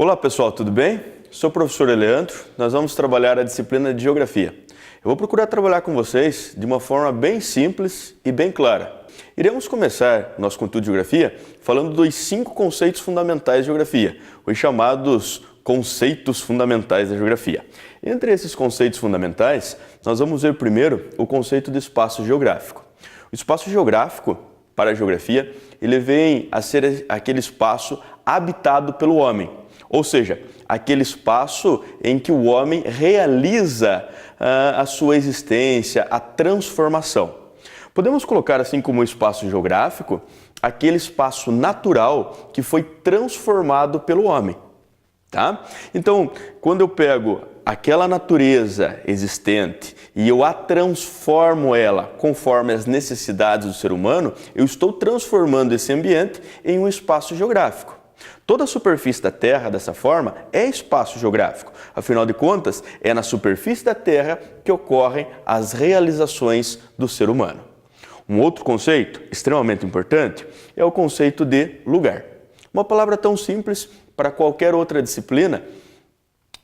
Olá pessoal, tudo bem? Sou o professor Leandro, nós vamos trabalhar a disciplina de Geografia. Eu vou procurar trabalhar com vocês de uma forma bem simples e bem clara. Iremos começar nosso conteúdo de Geografia falando dos 5 conceitos fundamentais de Geografia, os chamados conceitos fundamentais da Geografia. Entre esses conceitos fundamentais, nós vamos ver primeiro o conceito de espaço geográfico. O espaço geográfico, para a Geografia, ele vem a ser aquele espaço habitado pelo homem. Ou seja, aquele espaço em que o homem realiza a sua existência, a transformação. Podemos colocar assim como espaço geográfico, aquele espaço natural que foi transformado pelo homem. Tá? Então, quando eu pego aquela natureza existente e eu a transformo ela conforme as necessidades do ser humano, eu estou transformando esse ambiente em um espaço geográfico. Toda a superfície da Terra, dessa forma, é espaço geográfico. Afinal de contas, é na superfície da Terra que ocorrem as realizações do ser humano. Um outro conceito extremamente importante é o conceito de lugar. Uma palavra tão simples para qualquer outra disciplina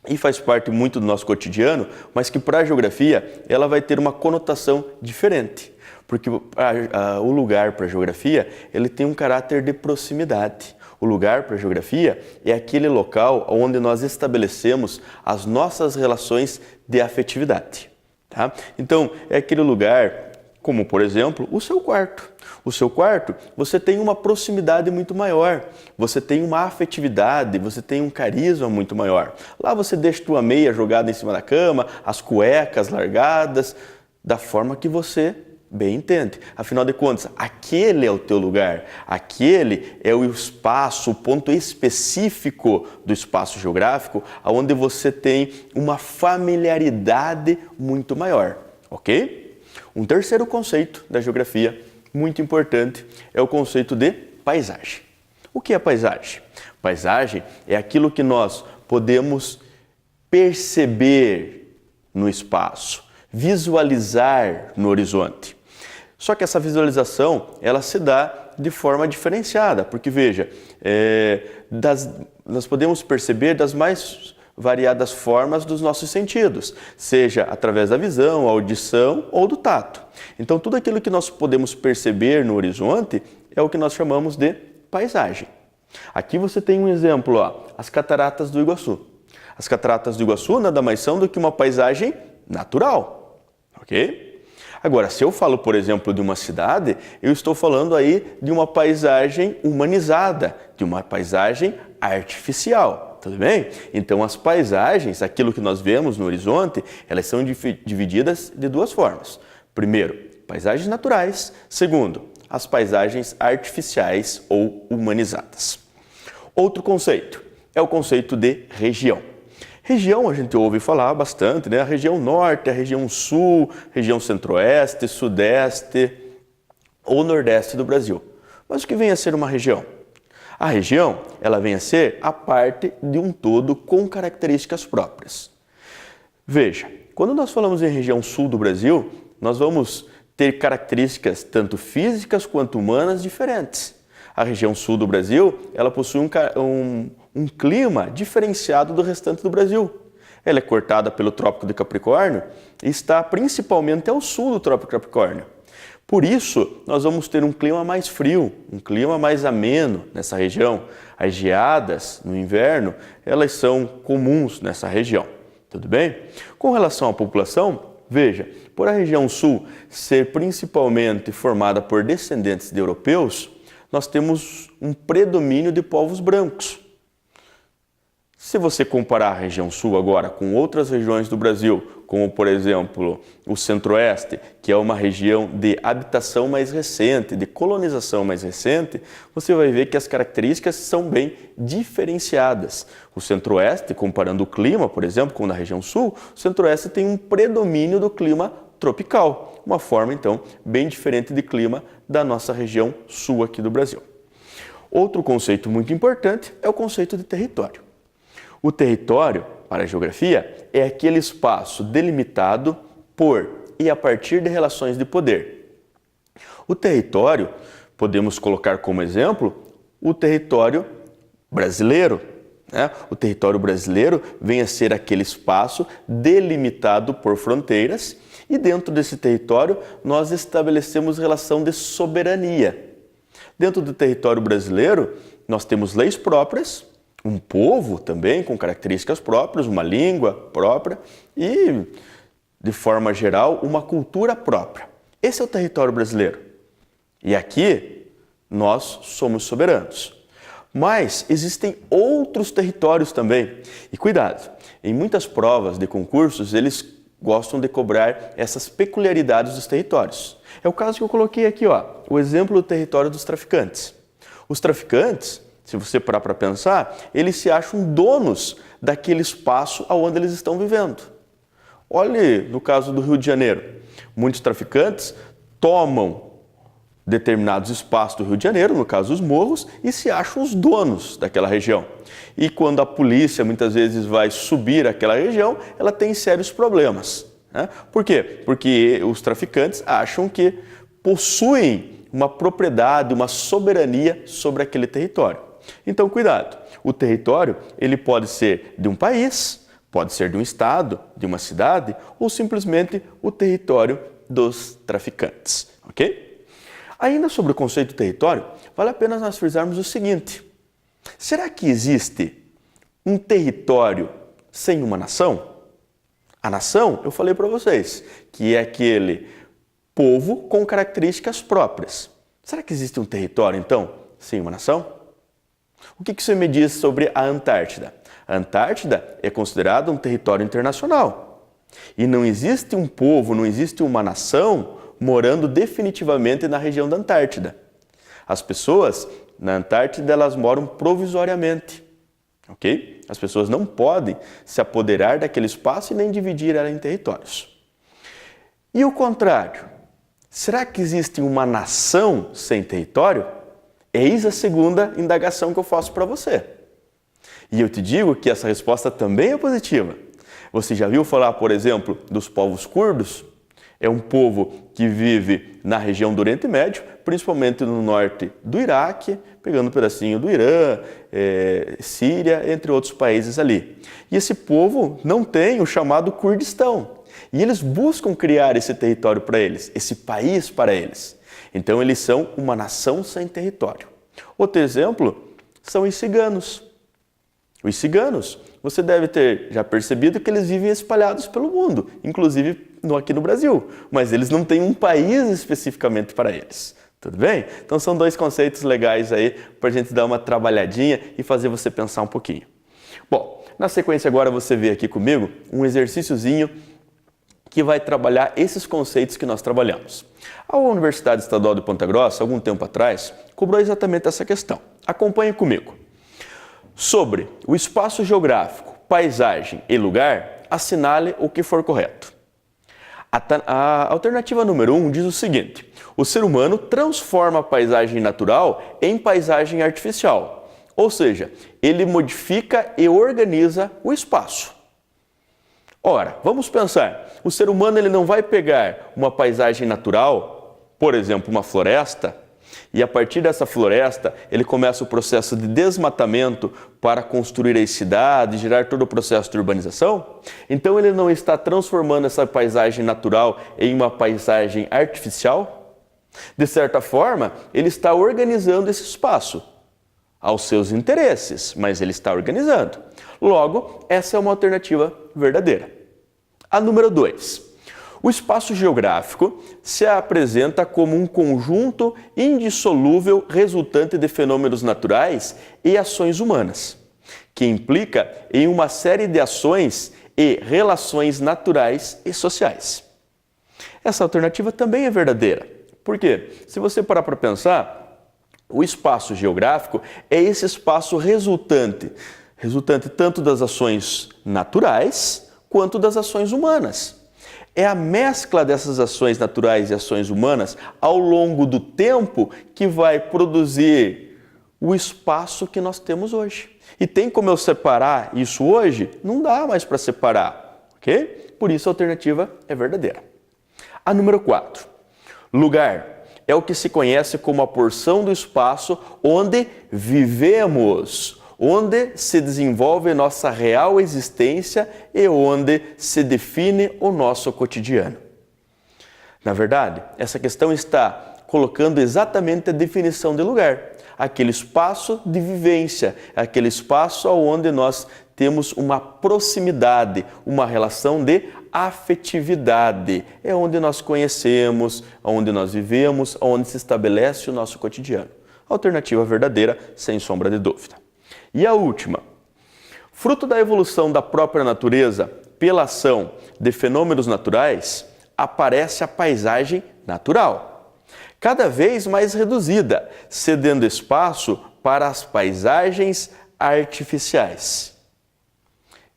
e faz parte muito do nosso cotidiano, mas que para a geografia ela vai ter uma conotação diferente. Porque o lugar para a geografia ele tem um caráter de proximidade. O lugar para a geografia é aquele local onde nós estabelecemos as nossas relações de afetividade. Tá? Então, é aquele lugar, como por exemplo, o seu quarto. O seu quarto, você tem uma proximidade muito maior, você tem uma afetividade, você tem um carisma muito maior. Lá você deixa tua meia jogada em cima da cama, as cuecas largadas, da forma que você bem entende. Afinal de contas, aquele é o teu lugar, aquele é o espaço, o ponto específico do espaço geográfico, onde você tem uma familiaridade muito maior, ok? Um terceiro conceito da geografia, muito importante, é o conceito de paisagem. O que é paisagem? Paisagem é aquilo que nós podemos perceber no espaço, visualizar no horizonte. Só que essa visualização, ela se dá de forma diferenciada, porque veja, nós podemos perceber das mais variadas formas dos nossos sentidos, seja através da visão, audição ou do tato. Então tudo aquilo que nós podemos perceber no horizonte é o que nós chamamos de paisagem. Aqui você tem um exemplo, ó, as Cataratas do Iguaçu. As Cataratas do Iguaçu nada mais são do que uma paisagem natural, ok? Agora, se eu falo, por exemplo, de uma cidade, eu estou falando aí de uma paisagem humanizada, de uma paisagem artificial, tudo bem? Então, as paisagens, aquilo que nós vemos no horizonte, elas são divididas de duas formas. Primeiro, paisagens naturais. Segundo, as paisagens artificiais ou humanizadas. Outro conceito é o conceito de região. Região a gente ouve falar bastante, né? A região norte, a região sul, região centro-oeste, sudeste ou nordeste do Brasil. Mas o que vem a ser uma região? A região, ela vem a ser a parte de um todo com características próprias. Veja, quando nós falamos em região sul do Brasil, nós vamos ter características tanto físicas quanto humanas diferentes. A região sul do Brasil, ela possui um clima diferenciado do restante do Brasil. Ela é cortada pelo Trópico de Capricórnio e está principalmente ao sul do Trópico de Capricórnio. Por isso, nós vamos ter um clima mais frio, um clima mais ameno nessa região. As geadas no inverno, elas são comuns nessa região. Tudo bem? Com relação à população, veja, por a região sul ser principalmente formada por descendentes de europeus, nós temos um predomínio de povos brancos. Se você comparar a região sul agora com outras regiões do Brasil, como por exemplo o centro-oeste, que é uma região de habitação mais recente, de colonização mais recente, você vai ver que as características são bem diferenciadas. O centro-oeste, comparando o clima, por exemplo, com na região sul, o centro-oeste tem um predomínio do clima tropical, uma forma então bem diferente de clima da nossa região sul aqui do Brasil. Outro conceito muito importante é o conceito de território. O território, para a geografia, é aquele espaço delimitado por e a partir de relações de poder. O território, podemos colocar como exemplo, o território brasileiro, né? O território brasileiro vem a ser aquele espaço delimitado por fronteiras e dentro desse território nós estabelecemos relação de soberania. Dentro do território brasileiro nós temos leis próprias, um povo também com características próprias, uma língua própria e, de forma geral, uma cultura própria. Esse é o território brasileiro. E aqui nós somos soberanos. Mas existem outros territórios também. E cuidado, em muitas provas de concursos, eles gostam de cobrar essas peculiaridades dos territórios. É o caso que eu coloquei aqui, ó, o exemplo do território dos traficantes. Os traficantes, se você parar para pensar, eles se acham donos daquele espaço onde eles estão vivendo. Olhe no caso do Rio de Janeiro. Muitos traficantes tomam determinados espaços do Rio de Janeiro, no caso os morros, e se acham os donos daquela região. E quando a polícia muitas vezes vai subir aquela região, ela tem sérios problemas, né? Por quê? Porque os traficantes acham que possuem uma propriedade, uma soberania sobre aquele território. Então, cuidado, o território ele pode ser de um país, pode ser de um estado, de uma cidade, ou simplesmente o território dos traficantes, ok? Ainda sobre o conceito de território, vale a pena nós frisarmos o seguinte: será que existe um território sem uma nação? A nação, eu falei para vocês, que é aquele povo com características próprias. Será que existe um território, então, sem uma nação? O que você me diz sobre a Antártida? A Antártida é considerada um território internacional. E não existe um povo, não existe uma nação morando definitivamente na região da Antártida. As pessoas na Antártida elas moram provisoriamente, ok? As pessoas não podem se apoderar daquele espaço e nem dividir ela em territórios. E o contrário, será que existe uma nação sem território? Eis a segunda indagação que eu faço para você. E eu te digo que essa resposta também é positiva. Você já viu falar, por exemplo, dos povos curdos? É um povo que vive na região do Oriente Médio, principalmente no norte do Iraque, pegando um pedacinho do Irã, Síria, entre outros países ali. E esse povo não tem o chamado Kurdistão. E eles buscam criar esse território para eles, esse país para eles. Então eles são uma nação sem território. Outro exemplo são os ciganos. Os ciganos, você deve ter já percebido que eles vivem espalhados pelo mundo, inclusive aqui no Brasil, mas eles não têm um país especificamente para eles. Tudo bem? Então são dois conceitos legais aí para a gente dar uma trabalhadinha e fazer você pensar um pouquinho. Bom, na sequência agora você vê aqui comigo um exercíciozinho que vai trabalhar esses conceitos que nós trabalhamos. A Universidade Estadual de Ponta Grossa, algum tempo atrás, cobrou exatamente essa questão. Acompanhe comigo. Sobre o espaço geográfico, paisagem e lugar, assinale o que for correto. A alternativa número 1 diz o seguinte: o ser humano transforma a paisagem natural em paisagem artificial, ou seja, ele modifica e organiza o espaço. Ora, vamos pensar, o ser humano ele não vai pegar uma paisagem natural, por exemplo, uma floresta, e a partir dessa floresta ele começa o processo de desmatamento para construir as cidades, gerar todo o processo de urbanização. Então ele não está transformando essa paisagem natural em uma paisagem artificial. De certa forma, ele está organizando esse espaço aos seus interesses, mas ele está organizando. Logo, essa é uma alternativa verdadeira. A número 2. O espaço geográfico se apresenta como um conjunto indissolúvel resultante de fenômenos naturais e ações humanas, que implica em uma série de ações e relações naturais e sociais. Essa alternativa também é verdadeira. Por quê? Se você parar para pensar, o espaço geográfico é esse espaço resultante tanto das ações naturais quanto das ações humanas. É a mescla dessas ações naturais e ações humanas ao longo do tempo que vai produzir o espaço que nós temos hoje. E tem como eu separar isso hoje? Não dá mais para separar, ok? Por isso a alternativa é verdadeira. A número 4. Lugar é o que se conhece como a porção do espaço onde vivemos onde se desenvolve nossa real existência e onde se define o nosso cotidiano. Na verdade, essa questão está colocando exatamente a definição de lugar, aquele espaço de vivência, aquele espaço onde nós temos uma proximidade, uma relação de afetividade. É onde nós conhecemos, onde nós vivemos, onde se estabelece o nosso cotidiano. Alternativa verdadeira, sem sombra de dúvida. E a última. Fruto da evolução da própria natureza pela ação de fenômenos naturais, aparece a paisagem natural, cada vez mais reduzida, cedendo espaço para as paisagens artificiais.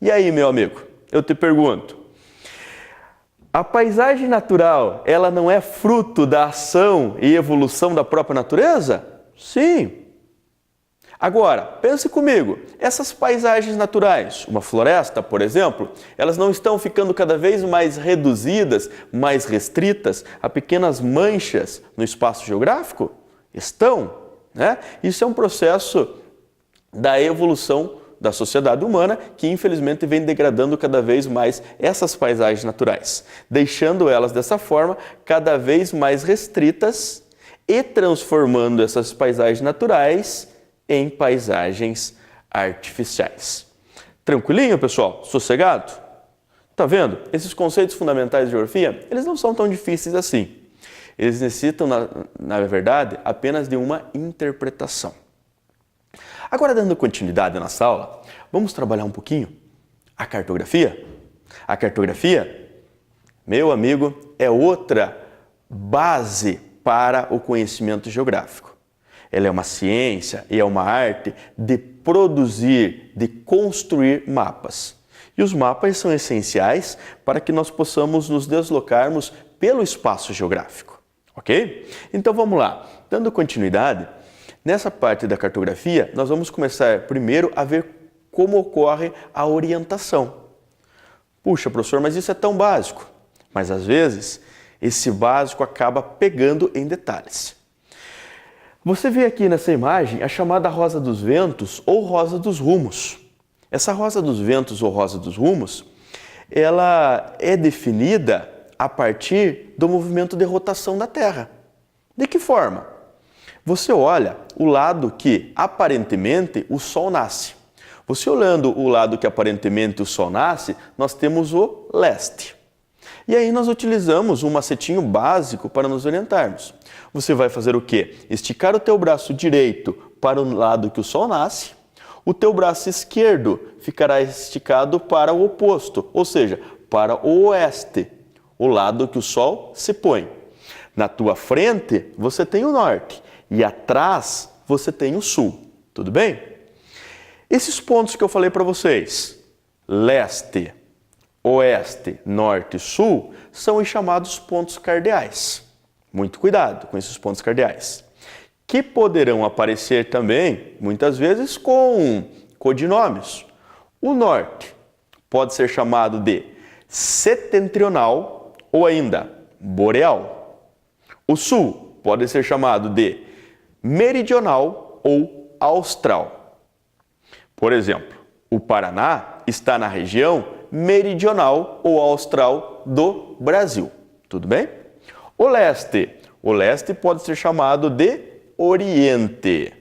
E aí, meu amigo, eu te pergunto, a paisagem natural, ela não é fruto da ação e evolução da própria natureza? Sim. Agora, pense comigo, essas paisagens naturais, uma floresta, por exemplo, elas não estão ficando cada vez mais reduzidas, mais restritas a pequenas manchas no espaço geográfico? Estão, né? Isso é um processo da evolução da sociedade humana que infelizmente vem degradando cada vez mais essas paisagens naturais, deixando elas dessa forma cada vez mais restritas e transformando essas paisagens naturais em paisagens artificiais. Tranquilinho, pessoal? Sossegado? Tá vendo? Esses conceitos fundamentais de geografia, eles não são tão difíceis assim. Eles necessitam, na verdade, apenas de uma interpretação. Agora, dando continuidade nessa aula, vamos trabalhar um pouquinho a cartografia. A cartografia, meu amigo, é outra base para o conhecimento geográfico. Ela é uma ciência e é uma arte de produzir, de construir mapas. E os mapas são essenciais para que nós possamos nos deslocarmos pelo espaço geográfico, ok? Então vamos lá, dando continuidade, nessa parte da cartografia nós vamos começar primeiro a ver como ocorre a orientação. Puxa, professor, mas isso é tão básico. Mas às vezes esse básico acaba pegando em detalhes. Você vê aqui nessa imagem a chamada rosa dos ventos ou rosa dos rumos. Essa rosa dos ventos ou rosa dos rumos, ela é definida a partir do movimento de rotação da Terra. De que forma? Você olha o lado que aparentemente o Sol nasce. Você olhando o lado que aparentemente o Sol nasce, nós temos o leste. E aí nós utilizamos um macetinho básico para nos orientarmos. Você vai fazer o quê? Esticar o teu braço direito para o lado que o Sol nasce. O teu braço esquerdo ficará esticado para o oposto, ou seja, para o oeste, o lado que o Sol se põe. Na tua frente você tem o norte e atrás você tem o sul. Tudo bem? Esses pontos que eu falei para vocês, leste, oeste, norte e sul, são os chamados pontos cardeais. Muito cuidado com esses pontos cardeais, que poderão aparecer também, muitas vezes, com codinômios. O norte pode ser chamado de setentrional ou ainda boreal. O sul pode ser chamado de meridional ou austral. Por exemplo, o Paraná está na região meridional ou austral do Brasil. Tudo bem? O leste pode ser chamado de oriente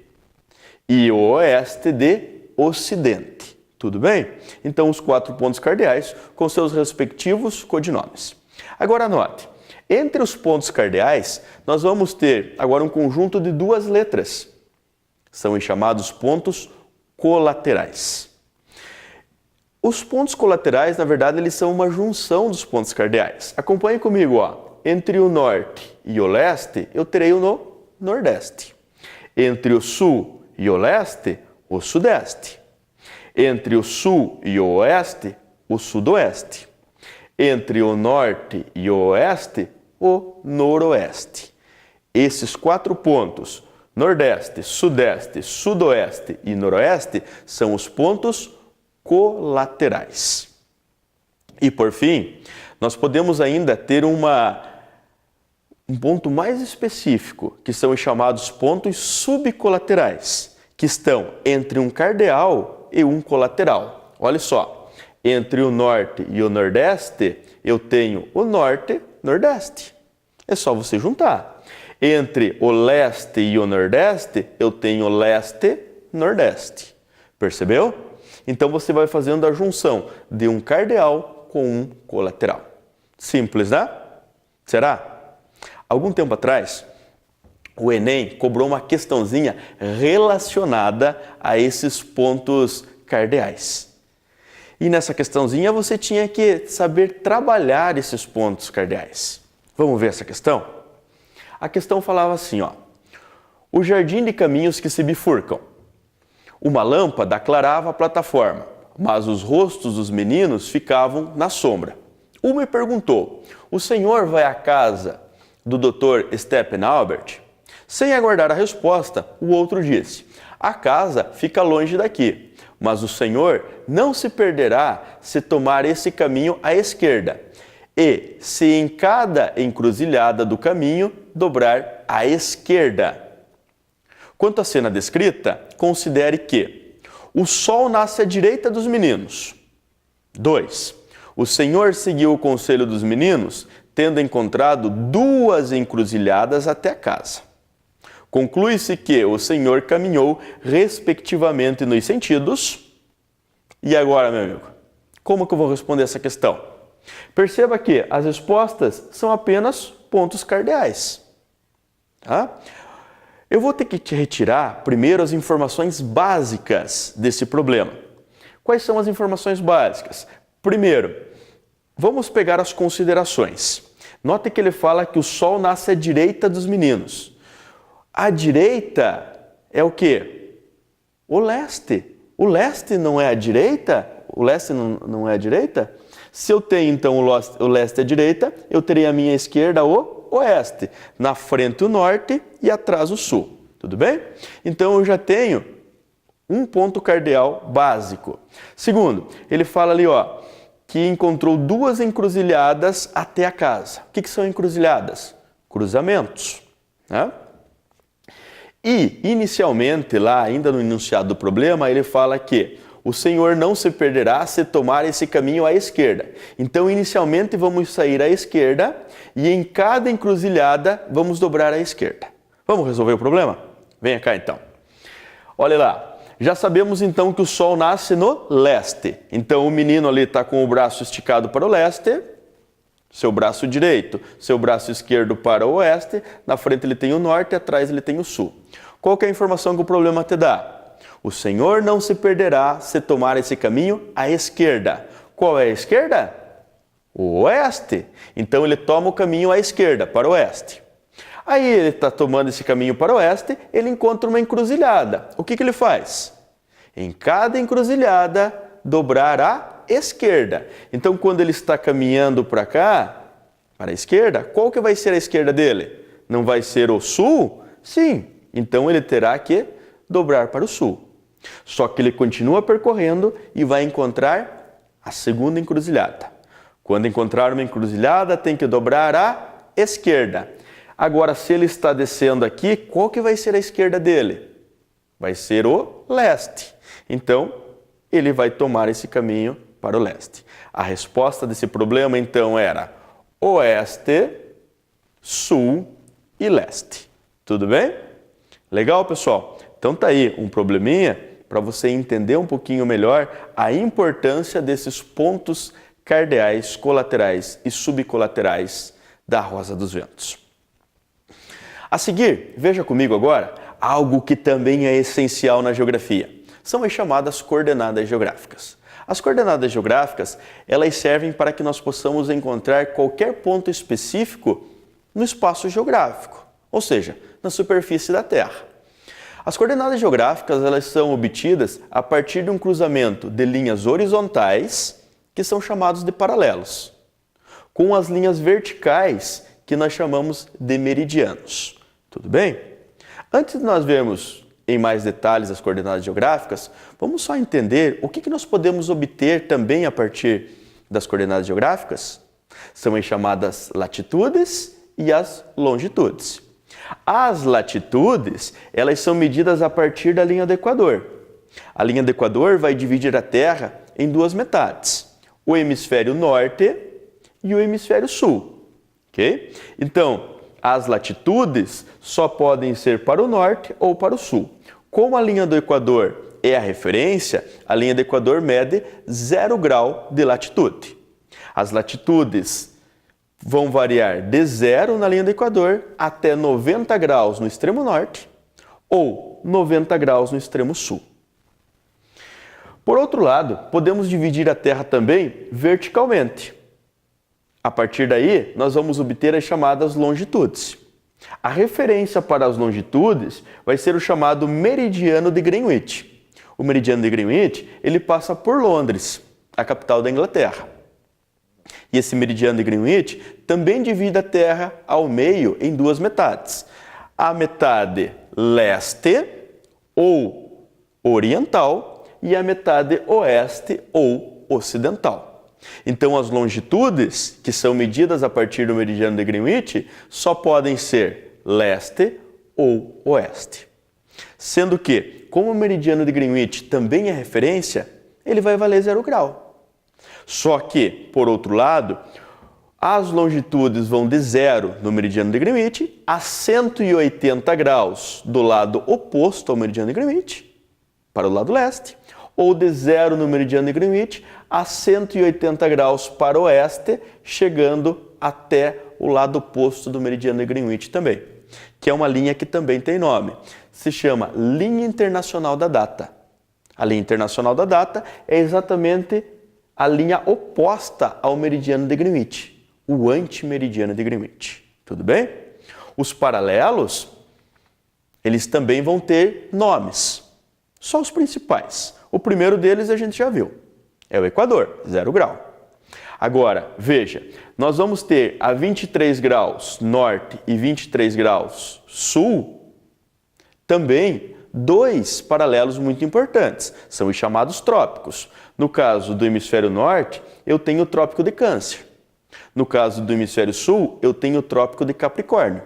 e o oeste de ocidente. Tudo bem? Então, os 4 pontos cardeais com seus respectivos codinomes. Agora, anote. Entre os pontos cardeais, nós vamos ter agora um conjunto de 2 letras. São os chamados pontos colaterais. Os pontos colaterais, na verdade, eles são uma junção dos pontos cardeais. Acompanhe comigo, ó. Entre o norte e o leste, eu terei o nordeste. Entre o sul e o leste, o sudeste. Entre o sul e o oeste, o sudoeste. Entre o norte e o oeste, o noroeste. Esses 4 pontos, nordeste, sudeste, sudoeste e noroeste, são os pontos colaterais. E por fim, nós podemos ainda ter um ponto mais específico, que são os chamados pontos subcolaterais, que estão entre um cardeal e um colateral. Olha só, entre o norte e o nordeste, eu tenho o norte-nordeste. É só você juntar. Entre o leste e o nordeste, eu tenho o leste-nordeste. Percebeu? Então você vai fazendo a junção de um cardeal com um colateral. Simples, né? Será? Algum tempo atrás, o Enem cobrou uma questãozinha relacionada a esses pontos cardeais. E nessa questãozinha você tinha que saber trabalhar esses pontos cardeais. Vamos ver essa questão? A questão falava assim, ó. O jardim de caminhos que se bifurcam. Uma lâmpada aclarava a plataforma, mas os rostos dos meninos ficavam na sombra. Uma me perguntou, o senhor vai à casa do Dr. Stephen Albert? Sem aguardar a resposta, o outro disse, a casa fica longe daqui, mas o senhor não se perderá se tomar esse caminho à esquerda e, se em cada encruzilhada do caminho, dobrar à esquerda. Quanto à cena descrita, considere que o sol nasce à direita dos meninos. 2. O Senhor seguiu o conselho dos meninos, tendo encontrado 2 encruzilhadas até a casa. Conclui-se que o Senhor caminhou respectivamente nos sentidos. E agora, meu amigo, como que eu vou responder essa questão? Perceba que as respostas são apenas pontos cardeais. Tá? Eu vou ter que te retirar primeiro as informações básicas desse problema. Quais são as informações básicas? Primeiro, vamos pegar as considerações. Note que ele fala que o sol nasce à direita dos meninos. A direita é o quê? O leste. O leste não é a direita? O leste não é a direita? Se eu tenho então o leste à direita, eu teria a minha esquerda o oeste, na frente o norte e atrás o sul, tudo bem? Então eu já tenho um ponto cardeal básico. Segundo, ele fala ali, ó, que encontrou 2 encruzilhadas até a casa. O que são encruzilhadas? Cruzamentos, né? E, inicialmente, lá ainda no enunciado do problema, ele fala que o Senhor não se perderá se tomar esse caminho à esquerda. Então, inicialmente, vamos sair à esquerda e em cada encruzilhada vamos dobrar à esquerda. Vamos resolver o problema? Venha cá, então. Olha lá. Já sabemos, então, que o sol nasce no leste. Então, o menino ali está com o braço esticado para o leste, seu braço direito, seu braço esquerdo para o oeste, na frente ele tem o norte e atrás ele tem o sul. Qual que é a informação que o problema te dá? O Senhor não se perderá se tomar esse caminho à esquerda. Qual é a esquerda? O oeste. Então ele toma o caminho à esquerda, para o oeste. Aí ele está tomando esse caminho para o oeste, ele encontra uma encruzilhada. O que ele faz? Em cada encruzilhada, dobrar à esquerda. Então quando ele está caminhando para cá, para a esquerda, qual que vai ser a esquerda dele? Não vai ser o sul? Sim. Então ele terá que dobrar para o sul. Só que ele continua percorrendo e vai encontrar a segunda encruzilhada. Quando encontrar uma encruzilhada, tem que dobrar à esquerda. Agora, se ele está descendo aqui, qual que vai ser a esquerda dele? Vai ser o leste. Então, ele vai tomar esse caminho para o leste. A resposta desse problema, então, era oeste, sul e leste. Tudo bem? Legal, pessoal? Então tá aí um probleminha para você entender um pouquinho melhor a importância desses pontos cardeais, colaterais e subcolaterais da Rosa dos Ventos. A seguir, veja comigo agora algo que também é essencial na geografia. São as chamadas coordenadas geográficas. As coordenadas geográficas, elas servem para que nós possamos encontrar qualquer ponto específico no espaço geográfico, ou seja, na superfície da Terra. As coordenadas geográficas, elas são obtidas a partir de um cruzamento de linhas horizontais, que são chamados de paralelos, com as linhas verticais, que nós chamamos de meridianos. Tudo bem? Antes de nós vermos em mais detalhes as coordenadas geográficas, vamos só entender o que nós podemos obter também a partir das coordenadas geográficas. São as chamadas latitudes e as longitudes. As latitudes, elas são medidas a partir da linha do Equador. A linha do Equador vai dividir a Terra em duas metades, o hemisfério norte e o hemisfério sul. Ok? Então, as latitudes só podem ser para o norte ou para o sul. Como a linha do Equador é a referência, a linha do Equador mede 0 grau de latitude. As latitudes vão variar de 0 na linha do Equador até 90 graus no extremo norte ou 90 graus no extremo sul. Por outro lado, podemos dividir a Terra também verticalmente. A partir daí, nós vamos obter as chamadas longitudes. A referência para as longitudes vai ser o chamado meridiano de Greenwich. O meridiano de Greenwich, ele passa por Londres, a capital da Inglaterra. E esse meridiano de Greenwich também divide a Terra ao meio em duas metades. A metade leste ou oriental e a metade oeste ou ocidental. Então, as longitudes, que são medidas a partir do meridiano de Greenwich, só podem ser leste ou oeste. Sendo que, como o meridiano de Greenwich também é referência, ele vai valer 0 grau. Só que, por outro lado, as longitudes vão de 0 no meridiano de Greenwich a 180 graus do lado oposto ao meridiano de Greenwich, para o lado leste, ou de 0 no meridiano de Greenwich a 180 graus para o oeste, chegando até o lado oposto do meridiano de Greenwich também, que é uma linha que também tem nome. Se chama Linha Internacional da Data. A linha internacional da data é exatamente a linha oposta ao meridiano de Greenwich, o antimeridiano de Greenwich. Tudo bem? Os paralelos, eles também vão ter nomes, só os principais. O primeiro deles a gente já viu, é o Equador, 0 grau. Agora, veja, nós vamos ter a 23 graus norte e 23 graus sul, também dois paralelos muito importantes, são os chamados trópicos. No caso do hemisfério norte, eu tenho o Trópico de Câncer. No caso do hemisfério sul, eu tenho o Trópico de Capricórnio.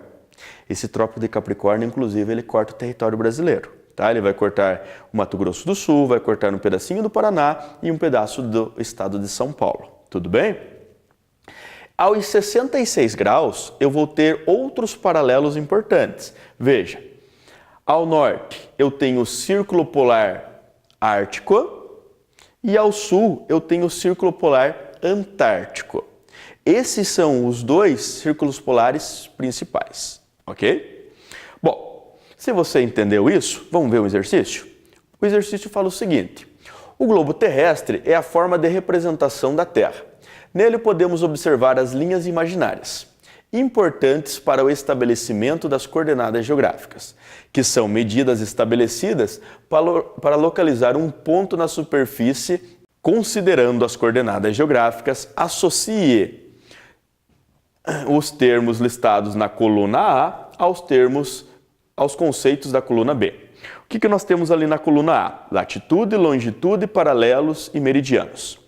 Esse Trópico de Capricórnio, inclusive, ele corta o território brasileiro. Tá? Ele vai cortar o Mato Grosso do Sul, vai cortar um pedacinho do Paraná e um pedaço do estado de São Paulo. Tudo bem? Aos 66 graus, eu vou ter outros paralelos importantes. Veja, ao norte eu tenho o Círculo Polar Ártico e ao sul eu tenho o Círculo Polar Antártico. Esses são os dois círculos polares principais, ok? Bom, se você entendeu isso, vamos ver um exercício? O exercício fala o seguinte: o globo terrestre é a forma de representação da Terra. Nele podemos observar as linhas imaginárias, importantes para o estabelecimento das coordenadas geográficas, que são medidas estabelecidas para localizar um ponto na superfície. Considerando as coordenadas geográficas, associe os termos listados na coluna A aos conceitos da coluna B. O que nós temos ali na coluna A? Latitude, longitude, paralelos e meridianos.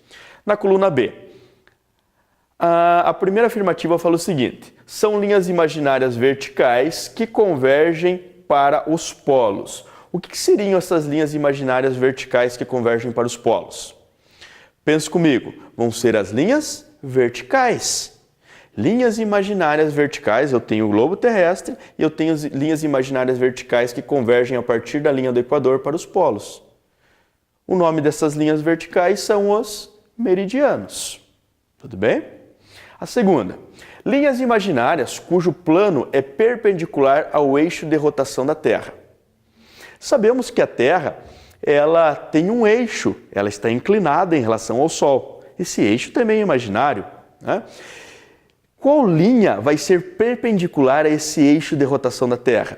Na coluna B, a primeira afirmativa fala o seguinte: são linhas imaginárias verticais que convergem para os polos. O que seriam essas linhas imaginárias verticais que convergem para os polos? Pense comigo, vão ser as linhas verticais. Linhas imaginárias verticais, eu tenho o globo terrestre e eu tenho linhas imaginárias verticais que convergem a partir da linha do Equador para os polos. O nome dessas linhas verticais são os meridianos. Tudo bem? A segunda, linhas imaginárias cujo plano é perpendicular ao eixo de rotação da Terra. Sabemos que a Terra, ela tem um eixo, ela está inclinada em relação ao Sol. Esse eixo também é imaginário, né? Qual linha vai ser perpendicular a esse eixo de rotação da Terra?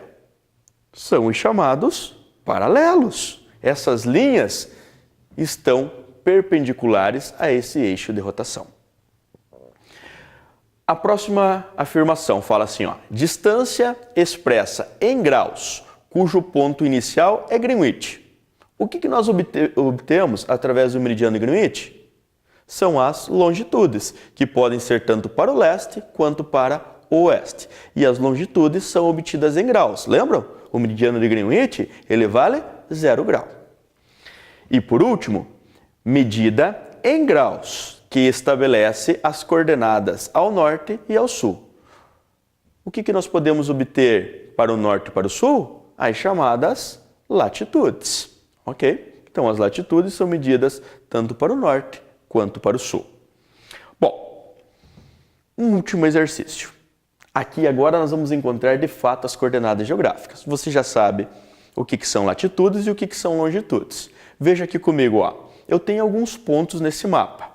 São os chamados paralelos. Essas linhas estão perpendiculares a esse eixo de rotação. A próxima afirmação fala assim, ó: distância expressa em graus, cujo ponto inicial é Greenwich. O que nós obtemos através do meridiano de Greenwich? São as longitudes, que podem ser tanto para o leste quanto para oeste. E as longitudes são obtidas em graus. Lembram? O meridiano de Greenwich, ele vale 0 grau. E por último, medida em graus, que estabelece as coordenadas ao norte e ao sul. O que nós podemos obter para o norte e para o sul? As chamadas latitudes. Ok? Então, as latitudes são medidas tanto para o norte quanto para o sul. Bom, um último exercício. Aqui agora nós vamos encontrar de fato as coordenadas geográficas. Você já sabe o que são latitudes e o que são longitudes. Veja aqui comigo, ó. Eu tenho alguns pontos nesse mapa.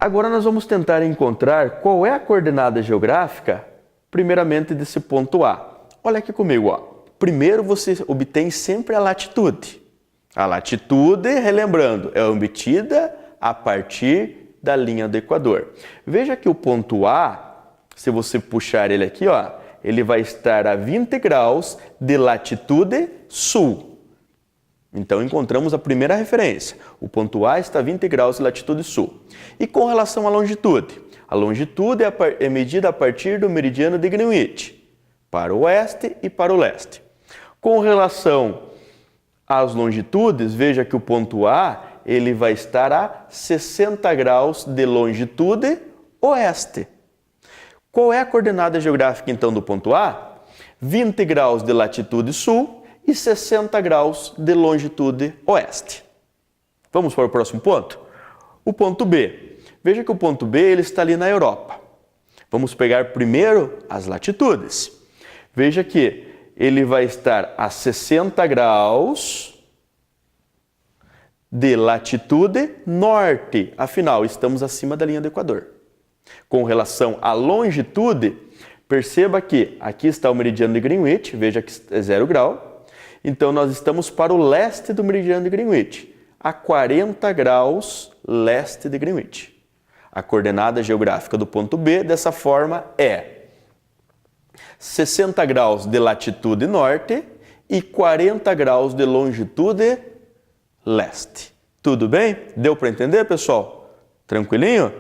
Agora nós vamos tentar encontrar qual é a coordenada geográfica, primeiramente desse ponto A. Olha aqui comigo, ó. Primeiro você obtém sempre a latitude. A latitude, relembrando, é obtida a partir da linha do Equador. Veja que o ponto A, se você puxar ele aqui, ó, ele vai estar a 20 graus de latitude sul. Então, encontramos a primeira referência. O ponto A está a 20 graus de latitude sul. E com relação à longitude? A longitude é medida a partir do meridiano de Greenwich, para o oeste e para o leste. Com relação às longitudes, veja que o ponto A ele vai estar a 60 graus de longitude oeste. Qual é a coordenada geográfica, então, do ponto A? 20 graus de latitude sul e 60 graus de longitude oeste. Vamos para o próximo ponto? O ponto B. Veja que o ponto B ele está ali na Europa. Vamos pegar primeiro as latitudes. Veja que ele vai estar a 60 graus de latitude norte. Afinal, estamos acima da linha do Equador. Com relação à longitude, perceba que aqui está o meridiano de Greenwich, veja que é 0 grau. Então, nós estamos para o leste do meridiano de Greenwich, a 40 graus leste de Greenwich. A coordenada geográfica do ponto B, dessa forma, é 60 graus de latitude norte e 40 graus de longitude leste. Tudo bem? Deu para entender, pessoal? Tranquilinho?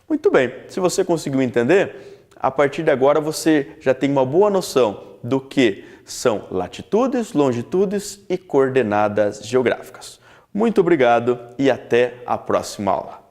Muito bem. Se você conseguiu entender, a partir de agora você já tem uma boa noção do que são latitudes, longitudes e coordenadas geográficas. Muito obrigado e até a próxima aula.